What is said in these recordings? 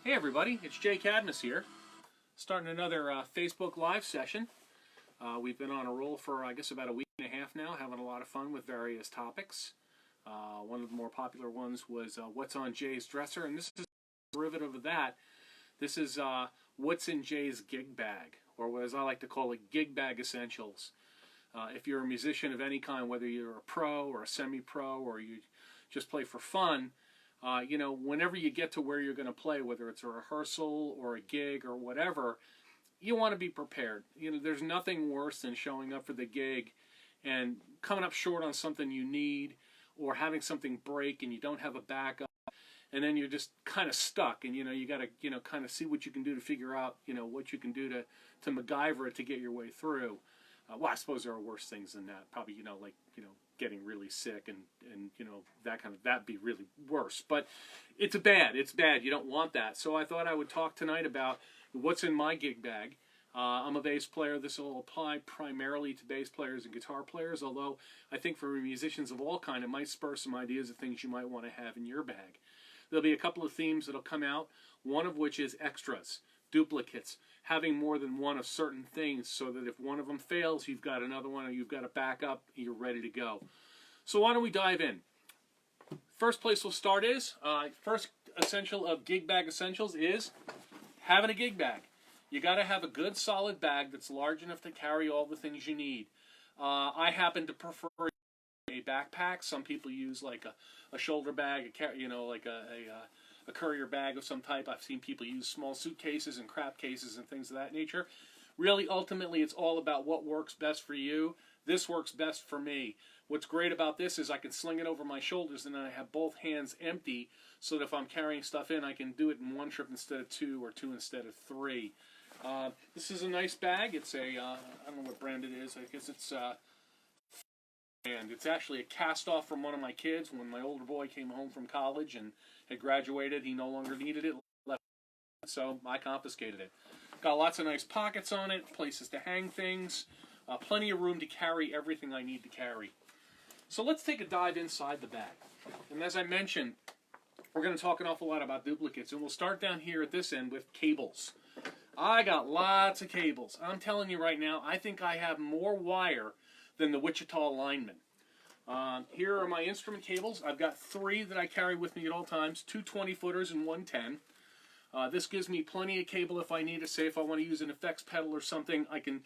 Hey everybody, it's Jay Cadmus here, starting another Facebook Live session. We've been on a roll for, I guess, about a week and a half now, having a lot of fun with various topics. One of the more popular ones was What's on Jay's Dresser, and this is a derivative of that. This is What's in Jay's Gig Bag, or as I like to call it, Gig Bag Essentials. If you're a musician of any kind, whether you're a pro or a semi-pro or you just play for fun, you know, whenever you get to where you're going to play, whether it's a rehearsal or a gig or whatever, you want to be prepared. You know, there's nothing worse than showing up for the gig and coming up short on something you need, or having something break and you don't have a backup, and then you're just kind of stuck, and you got to kind of see what you can do to figure out what you can do to MacGyver it to get your way through. Well, I suppose there are worse things than that. Probably, like getting really sick and that'd be really worse. But it's bad. You don't want that. So I thought I would talk tonight about what's in my gig bag. I'm a bass player. This will apply primarily to bass players and guitar players, although I think for musicians of all kind, it might spur some ideas of things you might want to have in your bag. There'll be a couple of themes that'll come out, one of which is extras, duplicates, having more than one of certain things so that if one of them fails, you've got another one, or you've got a backup, you're ready to go. So why don't we dive in? First place we'll start is, first essential of gig bag essentials is having a gig bag. You got to have a good solid bag that's large enough to carry all the things you need. I happen to prefer a backpack. Some people use like a shoulder bag, like a courier bag of some type. I've seen people use small suitcases and crap cases and things of that nature. Really, ultimately, it's all about what works best for you. This works best for me. What's great about this is I can sling it over my shoulders, and then I have both hands empty, so that if I'm carrying stuff in, I can do it in one trip instead of two, or two instead of three. This is a nice bag. It's I don't know what brand it is. I guess it's and it's actually a cast-off from one of my kids. When my older boy came home from college and had graduated, he no longer needed it, left it, so I confiscated it. Got lots of nice pockets on it, places to hang things, plenty of room to carry everything I need to carry. So let's take a dive inside the bag. And as I mentioned, we're going to talk an awful lot about duplicates, and we'll start down here at this end with cables. I got lots of cables. I'm telling you right now, I think I have more wire than the Wichita lineman. Here are my instrument cables. I've got 3 that I carry with me at all times, 2 20-footers and 1 10. This gives me plenty of cable if I need to. Say if I want to use an effects pedal or something, I can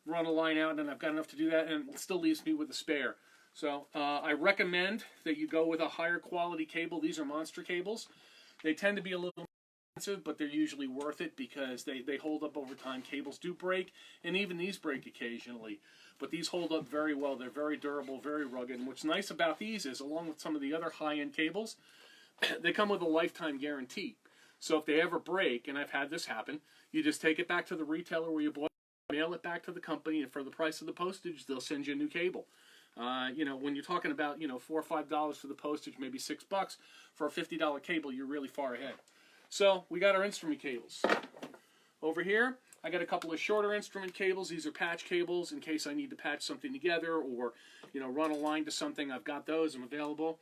run a line out, and I've got enough to do that, and it still leaves me with a spare. So I recommend that you go with a higher quality cable. These are monster cables. They tend to be a little expensive, but they're usually worth it because they hold up over time. Cables do break, and even these break occasionally. But these hold up very well. They're very durable, very rugged. And what's nice about these is, along with some of the other high-end cables, they come with a lifetime guarantee. So if they ever break, and I've had this happen, you just take it back to the retailer where you bought it, mail it back to the company, and for the price of the postage, they'll send you a new cable. When you're talking about, $4 or $5 for the postage, maybe $6 for a $50 cable, you're really far ahead. So we got our instrument cables. Over here, I got a couple of shorter instrument cables. These are patch cables in case I need to patch something together or, run a line to something. I've got those. I'm available.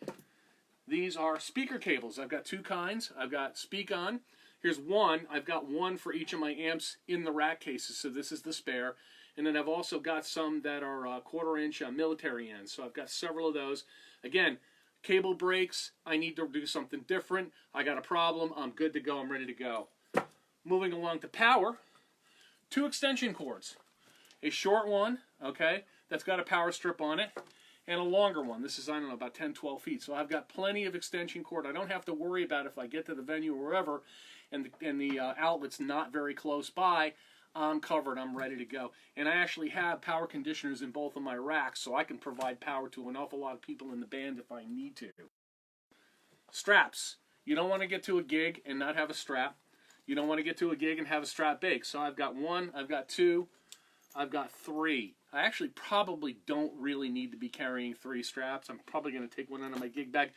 These are speaker cables. I've got 2 kinds. I've got Speak On. Here's one. I've got one for each of my amps in the rack cases, so this is the spare. And then I've also got some that are 1/4-inch military ends. So I've got several of those. Again, cable breaks. I need to do something different. I got a problem. I'm good to go. I'm ready to go. Moving along to power. 2 extension cords. A short one, okay, that's got a power strip on it, and a longer one. This is, I don't know, about 10, 12 feet. So I've got plenty of extension cord. I don't have to worry about if I get to the venue or wherever and the outlet's not very close by. I'm covered. I'm ready to go. And I actually have power conditioners in both of my racks, so I can provide power to an awful lot of people in the band if I need to. Straps. You don't want to get to a gig and not have a strap. You don't want to get to a gig and have a strap break. So I've got 1, I've got 2, I've got 3. I actually probably don't really need to be carrying 3 straps. I'm probably going to take one out of my gig bag.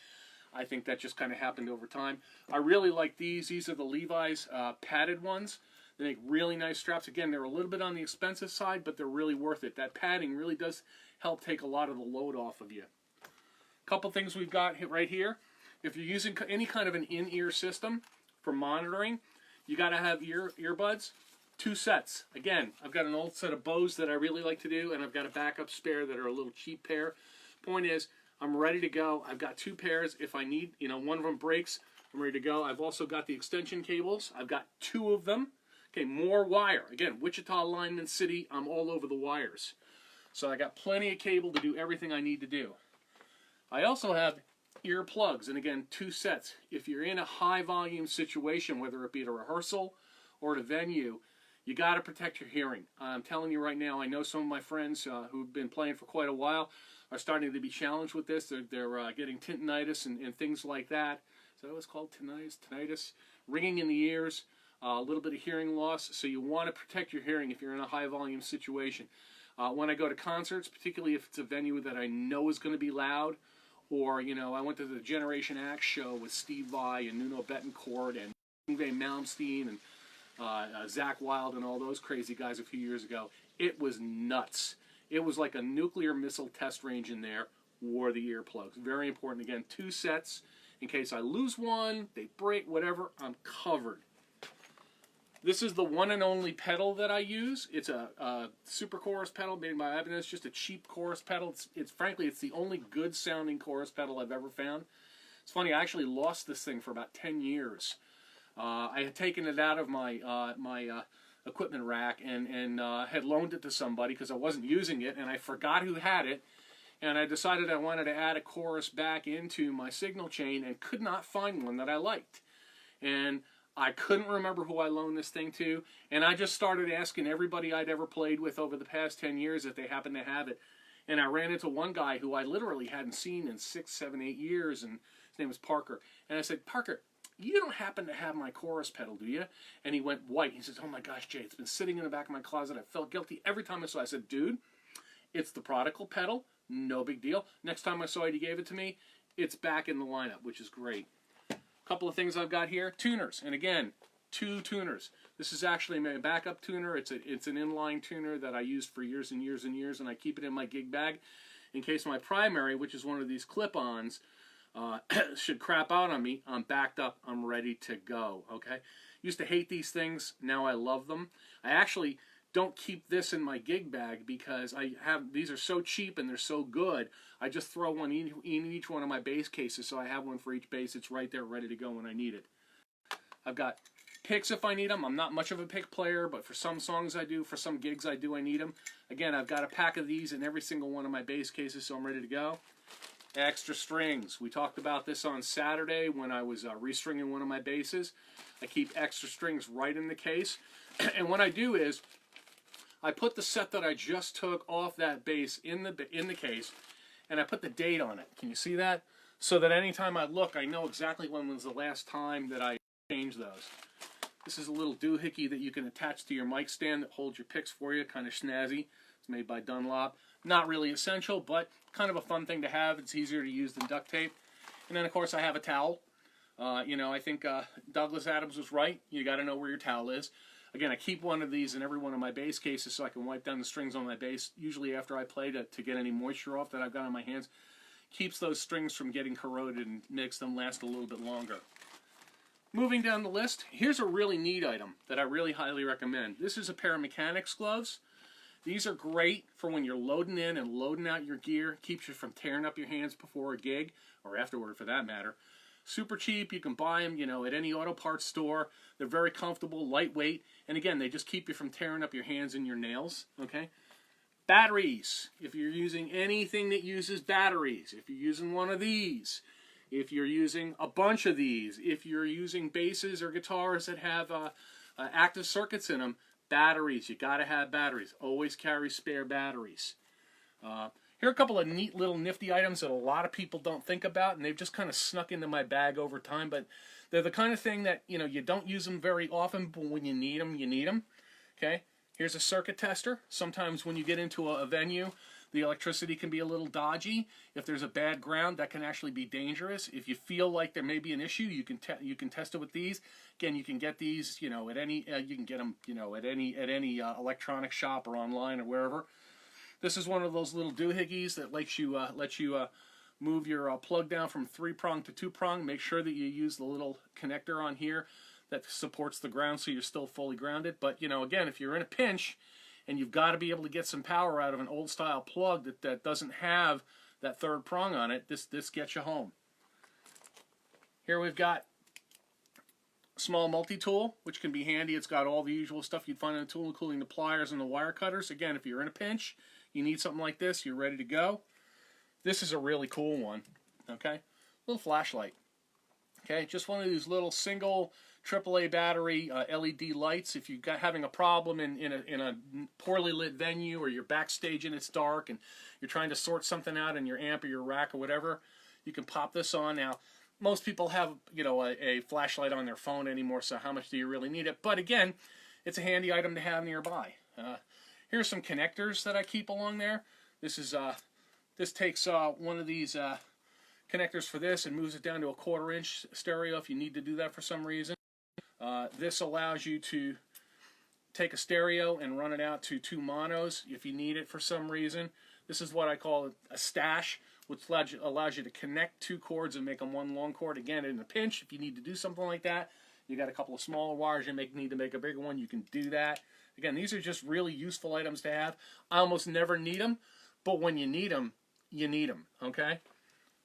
I think that just kind of happened over time. I really like these. These are the Levi's padded ones. They make really nice straps. Again, they're a little bit on the expensive side, but they're really worth it. That padding really does help take a lot of the load off of you. A couple things we've got right here. If you're using any kind of an in-ear system for monitoring, you got to have earbuds. 2 sets. Again, I've got an old set of Bose that I really like to do, and I've got a backup spare that are a little cheap pair. Point is, I'm ready to go. I've got 2 pairs. If I need, one of them breaks, I'm ready to go. I've also got the extension cables. I've got 2 of them. Okay, more wire. Again, Wichita, Lineman City, I'm all over the wires. So I got plenty of cable to do everything I need to do. I also have earplugs, and again, 2 sets. If you're in a high volume situation, whether it be at a rehearsal or at a venue, you got to protect your hearing. I'm telling you right now, I know some of my friends who've been playing for quite a while are starting to be challenged with this. They're getting tinnitus and things like that. Is that what it's called? Tinnitus? Ringing in the ears, a little bit of hearing loss. So you want to protect your hearing if you're in a high volume situation. When I go to concerts, particularly if it's a venue that I know is going to be loud, or, I went to the Generation X show with Steve Vai and Nuno Bettencourt and Yngwie Malmsteen and Zach Wilde and all those crazy guys a few years ago. It was nuts. It was like a nuclear missile test range in there. Wore the earplugs. Very important. Again, 2 sets. In case I lose one, they break, whatever, I'm covered. This is the one and only pedal that I use. It's a super chorus pedal made by Ibanez. It's just a cheap chorus pedal. Frankly, it's the only good sounding chorus pedal I've ever found. It's funny, I actually lost this thing for about 10 years. I had taken it out of my equipment rack and had loaned it to somebody because I wasn't using it, and I forgot who had it, and I decided I wanted to add a chorus back into my signal chain and could not find one that I liked. And I couldn't remember who I loaned this thing to, and I just started asking everybody I'd ever played with over the past 10 years if they happened to have it. And I ran into one guy who I literally hadn't seen in 6, 7, 8 years, and his name was Parker. And I said, "Parker, you don't happen to have my chorus pedal, do you?" And he went white. He says, "Oh my gosh, Jay, it's been sitting in the back of my closet. I felt guilty every time I saw it." I said, "Dude, it's the Prodigal pedal. No big deal. Next time I saw it, he gave it to me. It's back in the lineup," which is great. A couple of things I've got here. Tuners. And again, 2 tuners. This is actually my backup tuner. It's an inline tuner that I used for years and years and years, and I keep it in my gig bag in case my primary, which is one of these clip-ons, should crap out on me. I'm backed up. I'm ready to go. Okay. Used to hate these things. Now I love them. I actually don't keep this in my gig bag because these are so cheap and they're so good. I just throw one in each one of my bass cases, so I have one for each bass. It's right there, ready to go when I need it. I've got picks if I need them. I'm not much of a pick player, but for some songs I do, for some gigs I need them. Again, I've got a pack of these in every single one of my bass cases, so I'm ready to go. Extra strings. We talked about this on Saturday when I was restringing one of my basses. I keep extra strings right in the case. And what I do is I put the set that I just took off that bass in the case, and I put the date on it. Can you see that? So that anytime I look, I know exactly when was the last time that I changed those. This is a little doohickey that you can attach to your mic stand that holds your picks for you. Kind of snazzy. It's made by Dunlop. Not really essential, but kind of a fun thing to have. It's easier to use than duct tape. And then, of course, I have a towel. I think Douglas Adams was right. You got to know where your towel is. Again, I keep one of these in every one of my bass cases so I can wipe down the strings on my bass, usually after I play to get any moisture off that I've got on my hands. Keeps those strings from getting corroded and makes them last a little bit longer. Moving down the list, here's a really neat item that I really highly recommend. This is a pair of mechanics gloves. These are great for when you're loading in and loading out your gear. Keeps you from tearing up your hands before a gig, or afterward for that matter. Super cheap. You can buy them, at any auto parts store. They're very comfortable, lightweight, and again, they just keep you from tearing up your hands and your nails, okay? Batteries. If you're using anything that uses batteries, if you're using one of these, if you're using a bunch of these, if you're using basses or guitars that have active circuits in them, batteries. You got to have batteries. Always carry spare batteries. Here are a couple of neat little nifty items that a lot of people don't think about, and they've just kind of snuck into my bag over time, but they're the kind of thing that, you don't use them very often, but when you need them, you need them. Okay? Here's a circuit tester. Sometimes when you get into a venue, the electricity can be a little dodgy. If there's a bad ground, that can actually be dangerous. If you feel like there may be an issue, you can test it with these. Again, you can get these, at any you can get them, at any electronic shop or online or wherever. This is one of those little doohickeys that lets you move your plug down from 3-prong to 2-prong. Make sure that you use the little connector on here. that supports the ground so you're still fully grounded. But, you know, again, if you're in a pinch and you've got to be able to get some power out of an old style plug that doesn't have that third prong on it, this gets you home. Here we've got a small multi-tool, which can be handy. It's got all the usual stuff you'd find in a tool, including the pliers and the wire cutters. Again, if you're in a pinch, you need something like this, you're ready to go. This is a really cool one, okay? Little flashlight, okay? Just one of these little single AAA battery LED lights. If you're having a problem in a poorly lit venue, or you're backstage and it's dark and you're trying to sort something out in your amp or your rack or whatever, you can pop this on. Now, most people have, you know, a flashlight on their phone anymore, so how much do you really need it? But again, it's a handy item to have nearby. Here's some connectors that I keep along there. This takes one of these connectors for this and moves it down to a 1/4 inch stereo if you need to do that for some reason. This allows you to take a stereo and run it out to 2 monos if you need it for some reason. This is what I call a stash, which allows you to connect 2 cords and make them one long cord. Again, in a pinch, if you need to do something like that, you got a couple of smaller wires, you need to make a bigger one, you can do that. Again, these are just really useful items to have. I almost never need them, but when you need them, okay?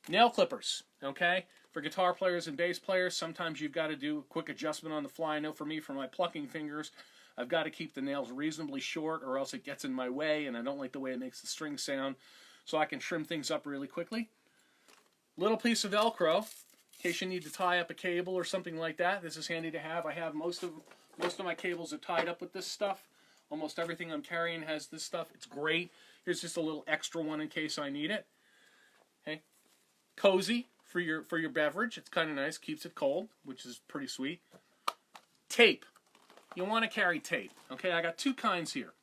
Nail clippers, okay? For guitar players and bass players, sometimes you've got to do a quick adjustment on the fly. I know for me, for my plucking fingers, I've got to keep the nails reasonably short or else it gets in my way, and I don't like the way it makes the string sound, so I can trim things up really quickly. Little piece of Velcro, in case you need to tie up a cable or something like that. This is handy to have. I have most of my cables are tied up with this stuff. Almost everything I'm carrying has this stuff. It's great. Here's just a little extra one in case I need it. Okay. Cozy for your beverage. It's kind of nice. Keeps it cold, which is pretty sweet. Tape. You want to carry tape. Okay, I got 2 kinds here.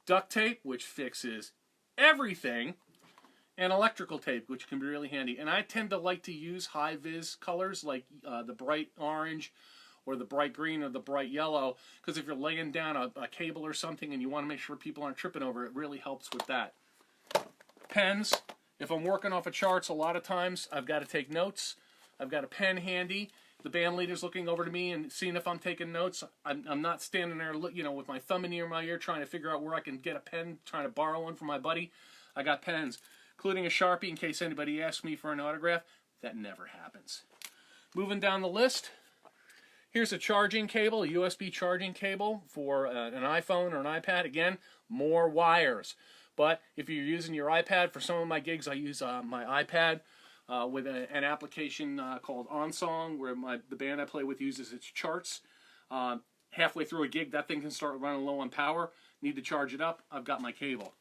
Duct tape, which fixes everything, and electrical tape, which can be really handy. And I tend to like to use high-vis colors like the bright orange or the bright green or the bright yellow, because if you're laying down a cable or something and you want to make sure people aren't tripping over it, it really helps with that. Pens. If I'm working off of charts, a lot of times I've got to take notes. I've got a pen handy. The band leader's looking over to me and seeing if I'm taking notes. I'm not standing there, you know, with my thumb in my ear trying to figure out where I can get a pen, trying to borrow one from my buddy. I got pens, including a Sharpie in case anybody asks me for an autograph. That never happens. Moving down the list, here's a charging cable, a USB charging cable for an iPhone or an iPad. Again, more wires. But if you're using your iPad, for some of my gigs, I use my iPad with an application called OnSong, where the band I play with uses its charts. Halfway through a gig, that thing can start running low on power. Need to charge it up. I've got my cable.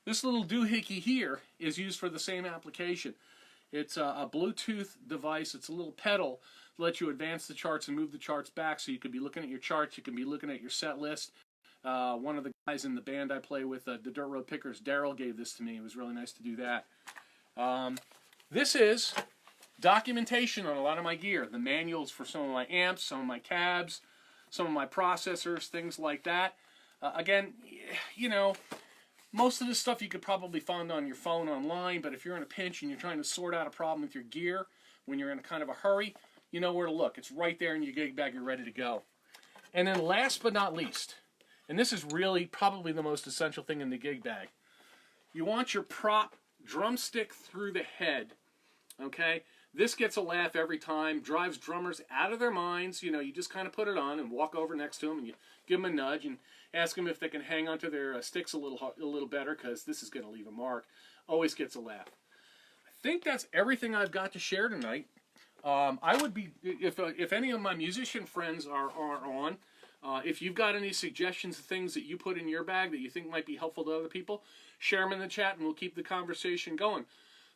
This little doohickey here is used for the same application. It's a Bluetooth device. It's a little pedal to let you advance the charts and move the charts back, so you can be looking at your charts, you can be looking at your set list. One of the guys in the band I play with, the Dirt Road Pickers, Daryl, gave this to me. It was really nice to do that. This is documentation on a lot of my gear. The manuals for some of my amps, some of my cabs, some of my processors, things like that. Again, you know, most of this stuff you could probably find on your phone online, but if you're in a pinch and you're trying to sort out a problem with your gear when you're in kind of a hurry, you know where to look. It's right there in your gig bag. You're ready to go. And then last but not least, and this is really probably the most essential thing in the gig bag, you want your prop drumstick through the head, okay? This gets a laugh every time, drives drummers out of their minds. You know, you just kind of put it on and walk over next to them and you give them a nudge and ask them if they can hang onto their sticks a little better, because this is going to leave a mark. Always gets a laugh. I think that's everything I've got to share tonight. I would be, if any of my musician friends are on, if you've got any suggestions of things that you put in your bag that you think might be helpful to other people, share them in the chat and we'll keep the conversation going.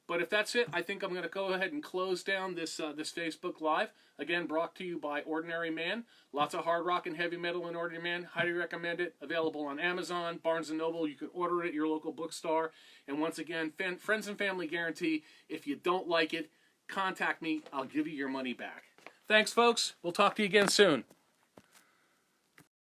But if that's it, I think I'm going to go ahead and close down this Facebook Live. Again, brought to you by Ordinary Man. Lots of hard rock and heavy metal in Ordinary Man. Highly recommend it. Available on Amazon, Barnes & Noble. You can order it at your local bookstore. And once again, friends and family guarantee. If you don't like it, contact me. I'll give you your money back. Thanks, folks. We'll talk to you again soon.